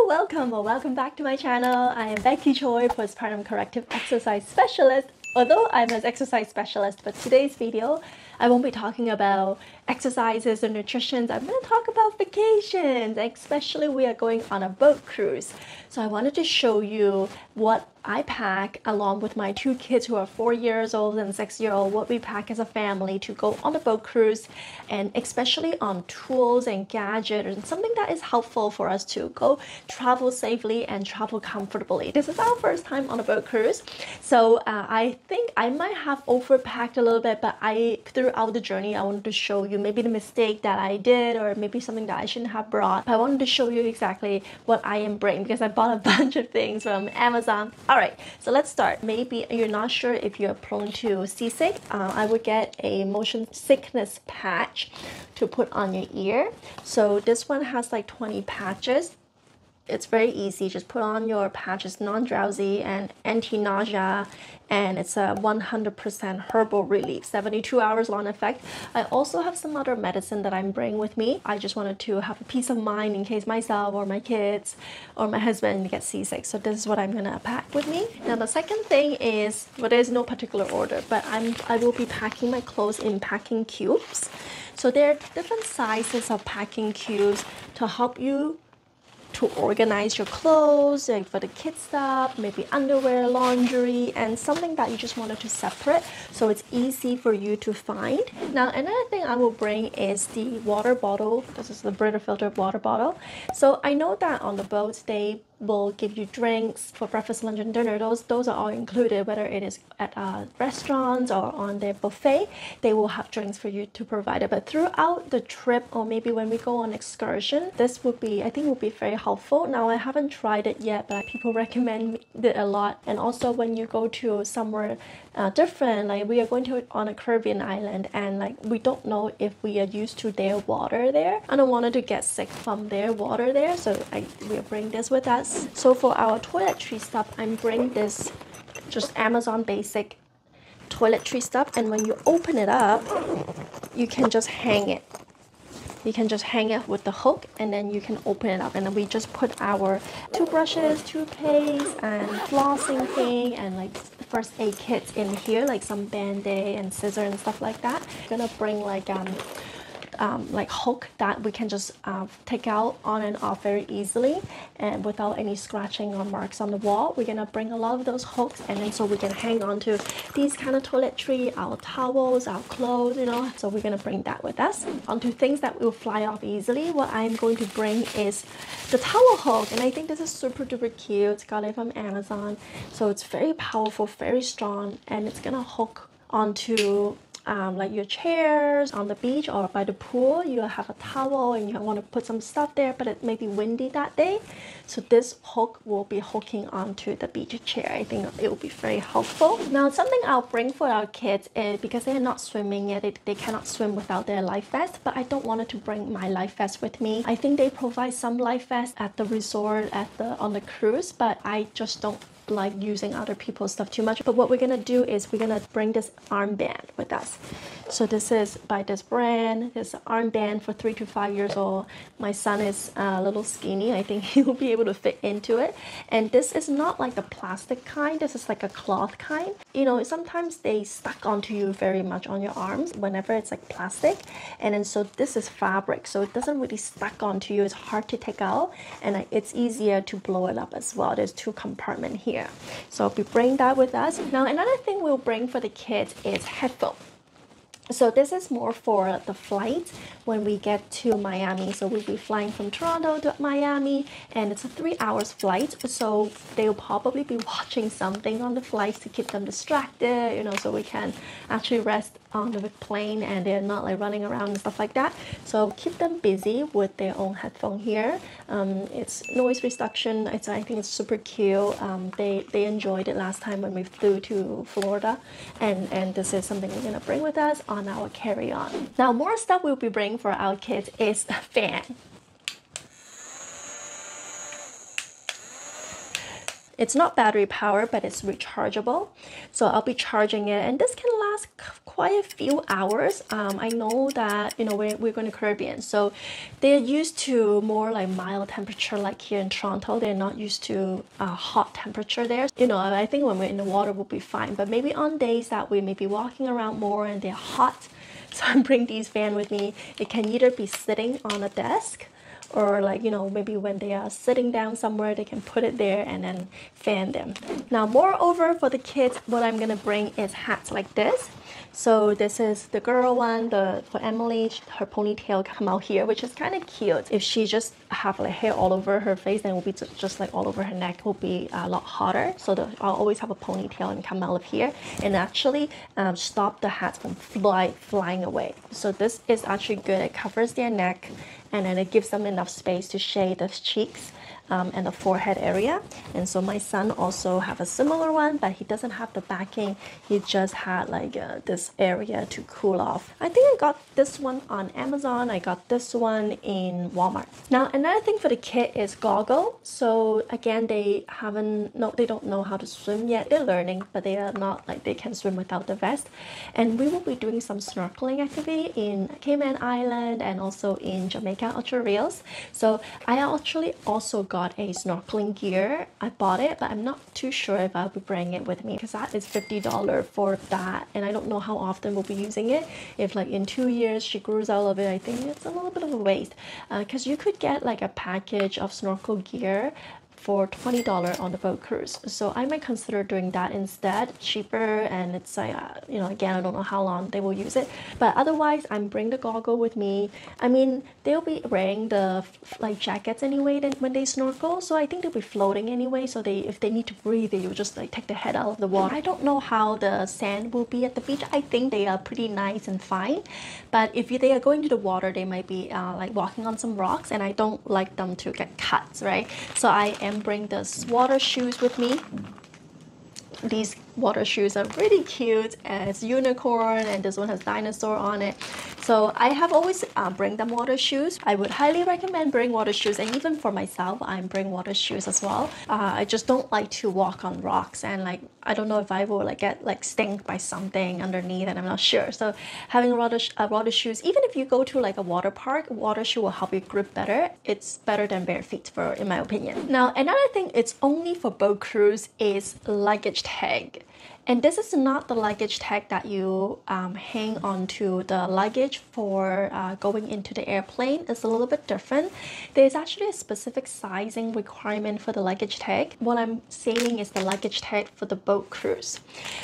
welcome or welcome back to my channel. I am Becky Choi, postpartum corrective exercise specialist. Although I'm an exercise specialist, but today's video, I won't be talking about exercises or nutrition. I'm going to talk about vacations, especially we are going on a boat cruise. So I wanted to show you what I pack along with my two kids who are 4 years old and 6-year-old, what we pack as a family to go on a boat cruise, and especially on tools and gadgets and something that is helpful for us to go travel safely and travel comfortably. This is our first time on a boat cruise, so I think I might have overpacked a little bit, but throughout the journey I wanted to show you maybe the mistake that I did or maybe something that I shouldn't have brought. I wanted to show you exactly what I am bringing because I bought a bunch of things from Amazon. Alright, so let's start. Maybe you're not sure if you're prone to seasick. I would get a motion sickness patch to put on your ear. So this one has like 20 patches. It's very easy. Just put on your patch. It's non-drowsy and anti-nausea, and it's a 100% herbal relief, 72 hours long effect. I also have some other medicine that I'm bringing with me. I just wanted to have a peace of mind in case myself or my kids or my husband get seasick. So this is what I'm gonna pack with me. Now the second thing is, well, there's no particular order, but I will be packing my clothes in packing cubes. So there are different sizes of packing cubes to help you to organize your clothes, like for the kids stuff, maybe underwear, laundry, and something that you just wanted to separate so it's easy for you to find. Now another thing I will bring is the water bottle. This is the Brita filtered water bottle. So I know that on the boats they will give you drinks for breakfast, lunch, and dinner. Those are all included, whether it is at restaurants or on their buffet. They will have drinks for you to provide it. But throughout the trip, or maybe when we go on excursion, this would be, I think, would be very helpful. Now I haven't tried it yet, but people recommend it a lot. And also when you go to somewhere different, like we are going to on a Caribbean island, and like we don't know if we are used to their water there. I don't want to get sick from their water there, so we'll bring this with us. So for our toiletry stuff, I'm bringing this just Amazon basic toiletry stuff, and when you open it up, you can just hang it. You can just hang it with the hook, and then you can open it up, and then we just put our toothbrushes, toothpaste, and flossing thing, and like first aid kits in here, like some Band-Aid and scissors and stuff like that. I'm gonna bring like hook that we can just take out on and off very easily and without any scratching or marks on the wall. We're gonna bring a lot of those hooks, and then so we can hang on to these kind of toiletry, our towels, our clothes, you know. So we're gonna bring that with us. Onto things that will fly off easily, what I'm going to bring is the towel hook, and I think this is super duper cute. Got it from Amazon. So it's very powerful, very strong, and it's gonna hook onto like your chairs on the beach or by the pool. You have a towel and you want to put some stuff there, but it may be windy that day, so this hook will be hooking onto the beach chair. I think it will be very helpful. Now something I'll bring for our kids is, because they're not swimming yet, they cannot swim without their life vest, but I don't want to bring my life vest with me. I think they provide some life vests at the resort on the cruise, but I just don't like using other people's stuff too much. But what we're gonna do is we're gonna bring this armband with us. So this is by this brand. This armband for 3 to 5 years old. My son is a little skinny. I think he will be able to fit into it. And this is not like the plastic kind. This is like a cloth kind. You know, sometimes they stuck onto you very much on your arms whenever it's like plastic. And then so this is fabric, so it doesn't really stuck onto you. It's hard to take out, and it's easier to blow it up as well. There's 2 compartments here. So we bring that with us. Now another thing we'll bring for the kids is headphones. So this is more for the flight when we get to Miami. So we'll be flying from Toronto to Miami, and it's a 3 hours flight. So they'll probably be watching something on the flight to keep them distracted, you know, so we can actually rest on the plane and they're not like running around and stuff like that. So keep them busy with their own headphone here. It's noise reduction. I think it's super cute. They enjoyed it last time when we flew to Florida, and this is something we're gonna bring with us on our carry-on. Now more stuff we'll be bringing for our kids is a fan. It's not battery powered, but it's rechargeable. So I'll be charging it, and this can last quite a few hours. I know that, you know, we're going to Caribbean, so they're used to more like mild temperature, like here in Toronto. They're not used to hot temperature there. You know, I think when we're in the water we'll be fine, but maybe on days that we may be walking around more and they're hot, so I bring these fan with me. It can either be sitting on a desk, or like, you know, maybe when they are sitting down somewhere, they can put it there and then fan them. Now, moreover, for the kids, what I'm gonna bring is hats like this. So this is the girl one, for Emily, her ponytail come out here, which is kind of cute. If she just have like hair all over her face, then it will be just like all over her neck, it will be a lot hotter. So I'll always have a ponytail and come out of here and actually stop the hats from flying away. So this is actually good. It covers their neck, and then it gives them enough space to shade the cheeks and the forehead area. And so my son also have a similar one, but he doesn't have the backing. He just had like this area to cool off. I think I got this one on Amazon. I got this one in Walmart. Now, another thing for the kid is goggle. So again, they don't know how to swim yet. They're learning, but they are not like they can swim without the vest. And we will be doing some snorkeling activity in Cayman Island and also in Jamaica, Ocho Rios. So I actually also got a snorkeling gear. I bought it, but I'm not too sure if I'll be bringing it with me, because that is $50 for that, and I don't know how often we'll be using it. If like in 2 years she grows out of it, I think it's a little bit of a waste, because you could get like a package of snorkel gear for $20 on the boat cruise. So I might consider doing that instead, cheaper, and it's like, you know, again, I don't know how long they will use it. But otherwise, I'm bringing the goggle with me. I mean, they'll be wearing the like jackets anyway when they snorkel, so I think they'll be floating anyway. So if they need to breathe, they will just like take their head out of the water. I don't know how the sand will be at the beach. I think they are pretty nice and fine, but if they are going to the water, they might be like walking on some rocks, and I don't like them to get cuts, right? So I am bring the water shoes with me. These water shoes are really cute, and it's unicorn, and this one has dinosaur on it. So I have always bring them water shoes. I would highly recommend bring water shoes, and even for myself, I'm bring water shoes as well. I just don't like to walk on rocks, and like I don't know if I will like get like stung by something underneath, and I'm not sure. So having water shoes, even if you go to like a water park, water shoe will help you grip better. It's better than bare feet, in my opinion. Now, another thing it's only for boat cruise is luggage tag. And this is not the luggage tag that you hang onto the luggage for going into the airplane. It's a little bit different. There's actually a specific sizing requirement for the luggage tag. What I'm saying is the luggage tag for the boat cruise.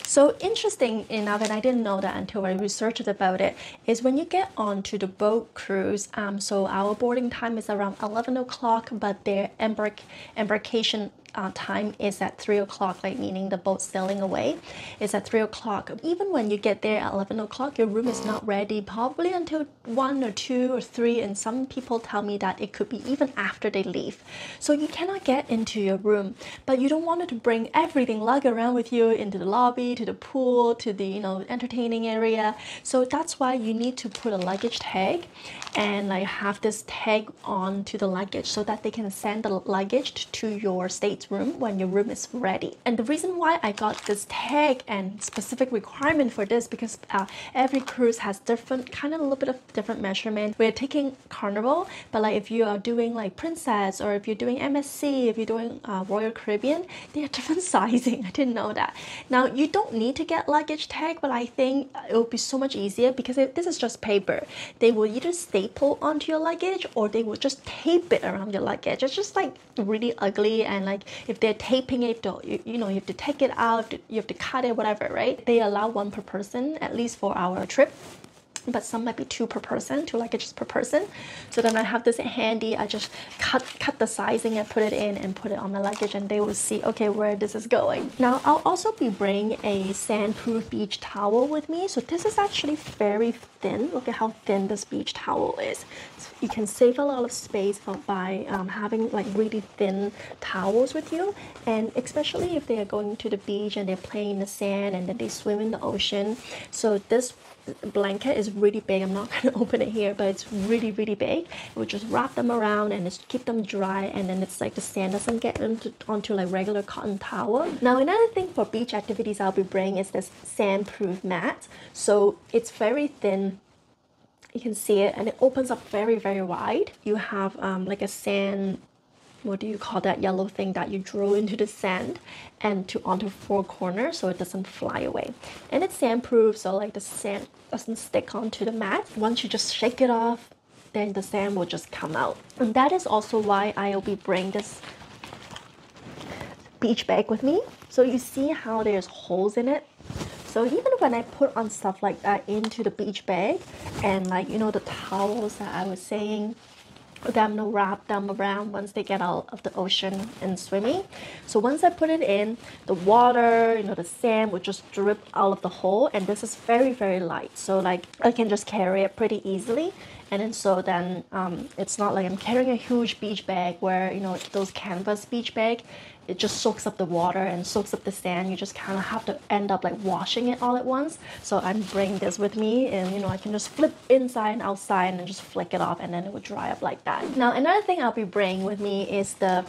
So interesting enough, and I didn't know that until I researched about it, is when you get onto the boat cruise, so our boarding time is around 11 o'clock, but their embarkation time is at 3 o'clock, like meaning the boat sailing away is at 3 o'clock. Even when you get there at 11 o'clock, your room is not ready, probably until 1 or 2 or 3, and some people tell me that it could be even after they leave. So you cannot get into your room, but you don't want to bring everything lug around with you into the lobby, to the pool, to the, you know, entertaining area. So that's why you need to put a luggage tag and like have this tag on to the luggage so that they can send the luggage to your stateroom when your room is ready. And the reason why I got this tag and specific requirement for this, because every cruise has different kind of a little bit of different measurement. We're taking Carnival, but like if you are doing like Princess, or if you're doing MSC, if you're doing Royal Caribbean, they are different sizing. I didn't know that. Now you don't need to get luggage tag, but I think it will be so much easier because this is just paper. They will either staple onto your luggage or they will just tape it around your luggage. It's just like really ugly, and like if they're taping it, you know, you have to take it out, you have to cut it, whatever, right? They allow 1 per person, at least for our trip, but some might be 2 per person, 2 luggages per person. So then I have this handy. I just cut the sizing and put it in and put it on the luggage, and they will see, okay, where this is going. Now I'll also be bringing a sandproof beach towel with me. So this is actually very thin. Look at how thin this beach towel is. So you can save a lot of space by having like really thin towels with you, and especially if they are going to the beach and they're playing in the sand and then they swim in the ocean. So this blanket is really big. I'm not going to open it here, but it's really, really big. We'll just wrap them around and just keep them dry, and then it's like the sand doesn't get onto like regular cotton towel. Now, another thing for beach activities I'll be bringing is this sand-proof mat. So it's very thin. You can see it, and it opens up very, very wide. You have like a sand, what do you call that yellow thing that you drill into the sand and onto four corners so it doesn't fly away. And it's sandproof, so like the sand doesn't stick onto the mat. Once you just shake it off, then the sand will just come out. And that is also why I'll be bringing this beach bag with me. So you see how there's holes in it? So even when I put on stuff like that into the beach bag, and like, you know, the towels that I was saying, I'm gonna wrap them around once they get out of the ocean and swimming. So once I put it in, the water, you know, the sand would just drip out of the hole, and this is very, very light. So like I can just carry it pretty easily. And then it's not like I'm carrying a huge beach bag where, you know, those canvas beach bag, it just soaks up the water and soaks up the sand. You just kind of have to end up like washing it all at once. So I'm bringing this with me, and you know, I can just flip inside and outside and just flick it off, and then it would dry up like that. Now, another thing I'll be bringing with me is the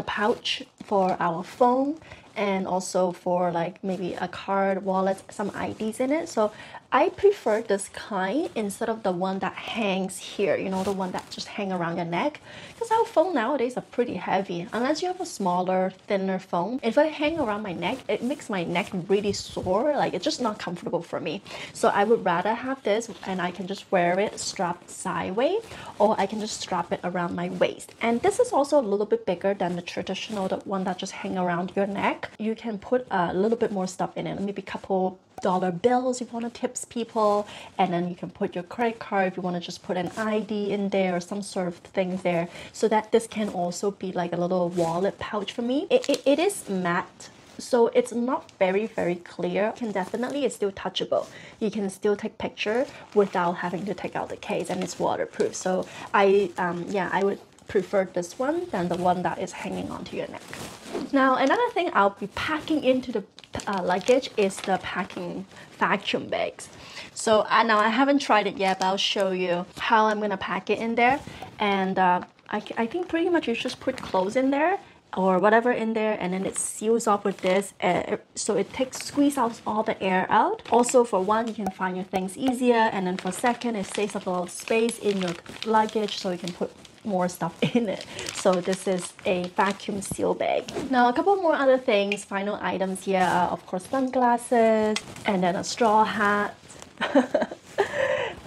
pouch for our phone, and also for like maybe a card, wallet, some IDs in it. So I prefer this kind instead of the one that hangs here, you know, the one that just hang around your neck, because our phone nowadays are pretty heavy. Unless you have a smaller, thinner phone, if I hang around my neck, it makes my neck really sore. Like, it's just not comfortable for me. So I would rather have this, and I can just wear it strapped sideways, or I can just strap it around my waist. And this is also a little bit bigger than the traditional, the one that just hang around your neck. You can put a little bit more stuff in it, maybe a couple dollar bills if you want to tips people, and then you can put your credit card if you want to just put an ID in there or some sort of thing there, so that this can also be like a little wallet pouch for me. It is matte, so it's not very, very clear. It's still touchable. You can still take picture without having to take out the case, and it's waterproof. So I would prefer this one than the one that is hanging onto your neck. Now, another thing I'll be packing into the luggage is the packing vacuum bags. So now I haven't tried it yet, but I'll show you how I'm gonna pack it in there. And I think pretty much you just put clothes in there or whatever in there, and then it seals off with this, so it squeeze out all the air out. Also, for one, you can find your things easier, and then for second, it saves up a little space in your luggage, so you can put more stuff in it. So this is a vacuum seal bag. Now, a couple more other things, final items here are of course sunglasses, and then a straw hat.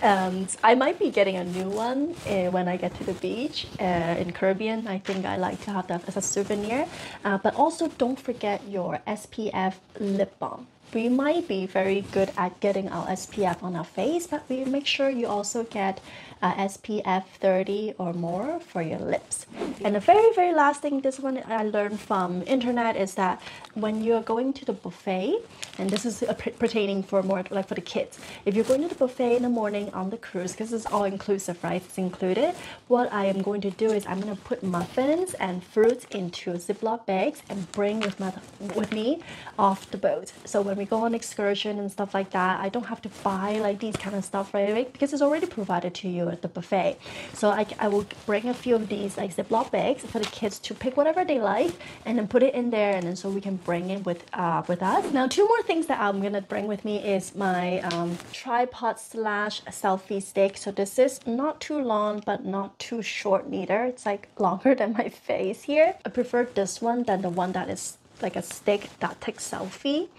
And I might be getting a new one when I get to the beach in Caribbean. I think I like to have that as a souvenir. But also don't forget your SPF lip balm. We might be very good at getting our SPF on our face, but we make sure you also get SPF 30 or more for your lips. And the very, very last thing, this one I learned from internet, is that when you're going to the buffet, and this is pertaining for more like for the kids, if you're going to the buffet in the morning on the cruise, because it's all inclusive, right? It's included. What I am going to do is I'm going to put muffins and fruits into Ziploc bags and bring with me off the boat. So when we go on excursion and stuff like that, I don't have to buy like these kind of stuff right away, because it's already provided to you at the buffet. So I will bring a few of these like Ziploc bags for the kids to pick whatever they like, and then put it in there, and then so we can bring it with us. Now, two more things that I'm gonna bring with me is my tripod / selfie stick. So this is not too long but not too short neither. It's like longer than my face here. I prefer this one than the one that is like a stick that takes selfie.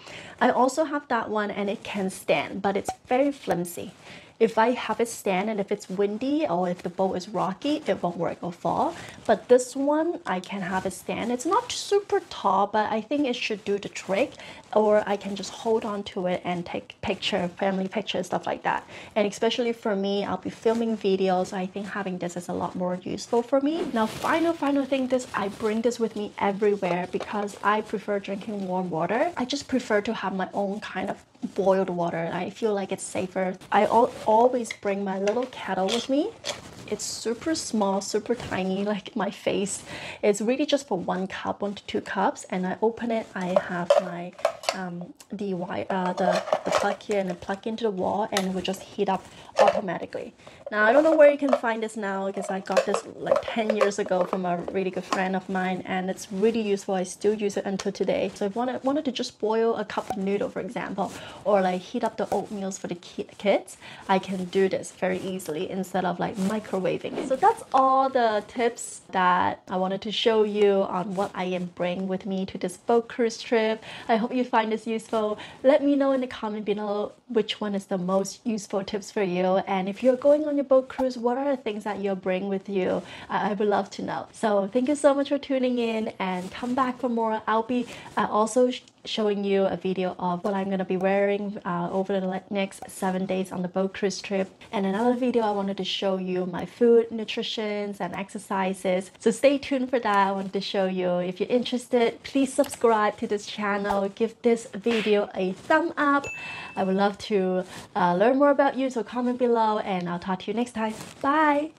I also have that one, and it can stand, but it's very flimsy. If I have it stand and if it's windy or if the boat is rocky, it won't work, it'll fall. But this one, I can have it stand. It's not super tall, but I think it should do the trick. Or I can just hold on to it and take picture, family pictures, stuff like that. And especially for me, I'll be filming videos. I think having this is a lot more useful for me. Now, final thing, I bring this with me everywhere because I prefer drinking warm water. I just prefer to have my own kind of boiled water. I feel like it's safer. I always bring my little kettle with me. It's super small, super tiny, like my face. It's really just for 1 cup, 1 to 2 cups, and I open it. I have my the wire, the plug here, and then plug into the wall, and it will just heat up automatically. Now I don't know where you can find this now, because I got this like 10 years ago from a really good friend of mine, and it's really useful. I still use it until today. So if I wanted to just boil a cup of noodle, for example, or like heat up the oatmeals for the kids, I can do this very easily instead of like microwaving. So that's all the tips that I wanted to show you on what I am bringing with me to this boat cruise trip. I hope you find this useful. Let me know in the comment below which one is the most useful tips for you, and if you're going on your boat cruise, what are the things that you'll bring with you? I would love to know. So thank you so much for tuning in, and come back for more. I'll be also showing you a video of what I'm going to be wearing over the next 7 days on the boat cruise trip. And another video, I wanted to show you my food, nutrition, and exercises. So stay tuned for that. I wanted to show you. If you're interested, please subscribe to this channel. Give this video a thumb up. I would love to learn more about you, so comment below, and I'll talk to you next time. Bye!